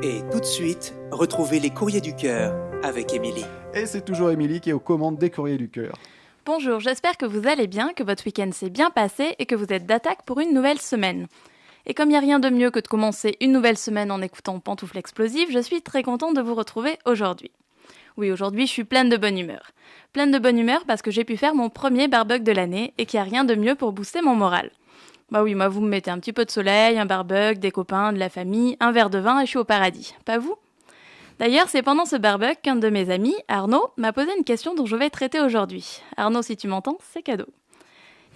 Et tout de suite, retrouvez les courriers du cœur avec Émilie. Et c'est toujours Émilie qui est aux commandes des courriers du cœur. Bonjour, j'espère que vous allez bien, que votre week-end s'est bien passé et que vous êtes d'attaque pour une nouvelle semaine. Et comme il n'y a rien de mieux que de commencer une nouvelle semaine en écoutant Pantoufles Explosives, je suis très contente de vous retrouver aujourd'hui. Oui, aujourd'hui je suis pleine de bonne humeur. Pleine de bonne humeur parce que j'ai pu faire mon premier barbecue de l'année et qu'il n'y a rien de mieux pour booster mon moral. Bah oui, moi vous me mettez un petit peu de soleil, un barbecue, des copains, de la famille, un verre de vin et je suis au paradis. Pas vous ? D'ailleurs, c'est pendant ce barbecue qu'un de mes amis, Arnaud, m'a posé une question dont je vais traiter aujourd'hui. Arnaud, si tu m'entends, c'est cadeau.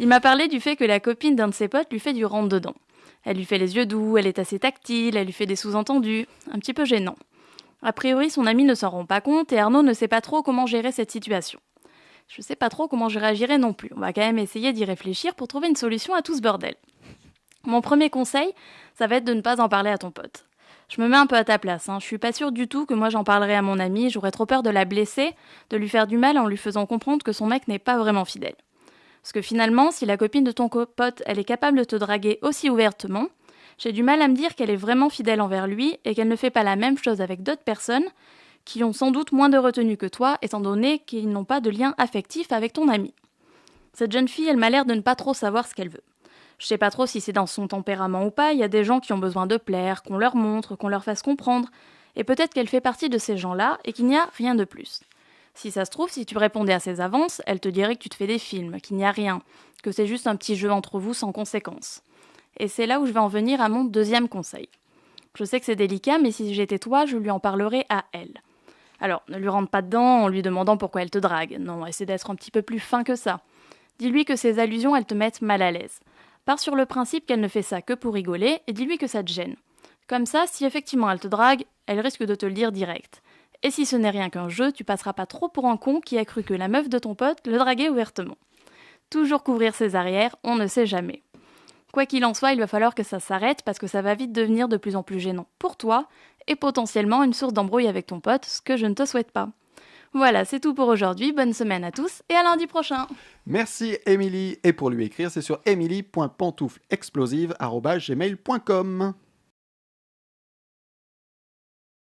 Il m'a parlé du fait que la copine d'un de ses potes lui fait du rentre-dedans. Elle lui fait les yeux doux, elle est assez tactile, elle lui fait des sous-entendus, un petit peu gênant. A priori, son ami ne s'en rend pas compte et Arnaud ne sait pas trop comment gérer cette situation. Je sais pas trop comment je réagirais non plus. On va quand même essayer d'y réfléchir pour trouver une solution à tout ce bordel. Mon premier conseil, ça va être de ne pas en parler à ton pote. Je me mets un peu à ta place, Je suis pas sûre du tout que moi j'en parlerai à mon ami, j'aurais trop peur de la blesser, de lui faire du mal en lui faisant comprendre que son mec n'est pas vraiment fidèle. Parce que finalement, si la copine de ton pote, elle est capable de te draguer aussi ouvertement, j'ai du mal à me dire qu'elle est vraiment fidèle envers lui et qu'elle ne fait pas la même chose avec d'autres personnes qui ont sans doute moins de retenue que toi, étant donné qu'ils n'ont pas de lien affectif avec ton ami. Cette jeune fille, elle m'a l'air de ne pas trop savoir ce qu'elle veut. Je sais pas trop si c'est dans son tempérament ou pas, il y a des gens qui ont besoin de plaire, qu'on leur montre, qu'on leur fasse comprendre, et peut-être qu'elle fait partie de ces gens-là et qu'il n'y a rien de plus. Si ça se trouve, si tu répondais à ses avances, elle te dirait que tu te fais des films, qu'il n'y a rien, que c'est juste un petit jeu entre vous sans conséquence. Et c'est là où je vais en venir à mon deuxième conseil. Je sais que c'est délicat, mais si j'étais toi, je lui en parlerais à elle. Alors, ne lui rentre pas dedans en lui demandant pourquoi elle te drague. Non, essaie d'être un petit peu plus fin que ça. Dis-lui que ses allusions, elles te mettent mal à l'aise. Pars sur le principe qu'elle ne fait ça que pour rigoler et dis-lui que ça te gêne. Comme ça, si effectivement elle te drague, elle risque de te le dire direct. Et si ce n'est rien qu'un jeu, tu passeras pas trop pour un con qui a cru que la meuf de ton pote le draguait ouvertement. Toujours couvrir ses arrières, on ne sait jamais. Quoi qu'il en soit, il va falloir que ça s'arrête parce que ça va vite devenir de plus en plus gênant pour toi et potentiellement une source d'embrouille avec ton pote, ce que je ne te souhaite pas. Voilà, c'est tout pour aujourd'hui, bonne semaine à tous et à lundi prochain. Merci Émilie. Et pour lui écrire, c'est sur emily.pantouflexplosive@gmail.com.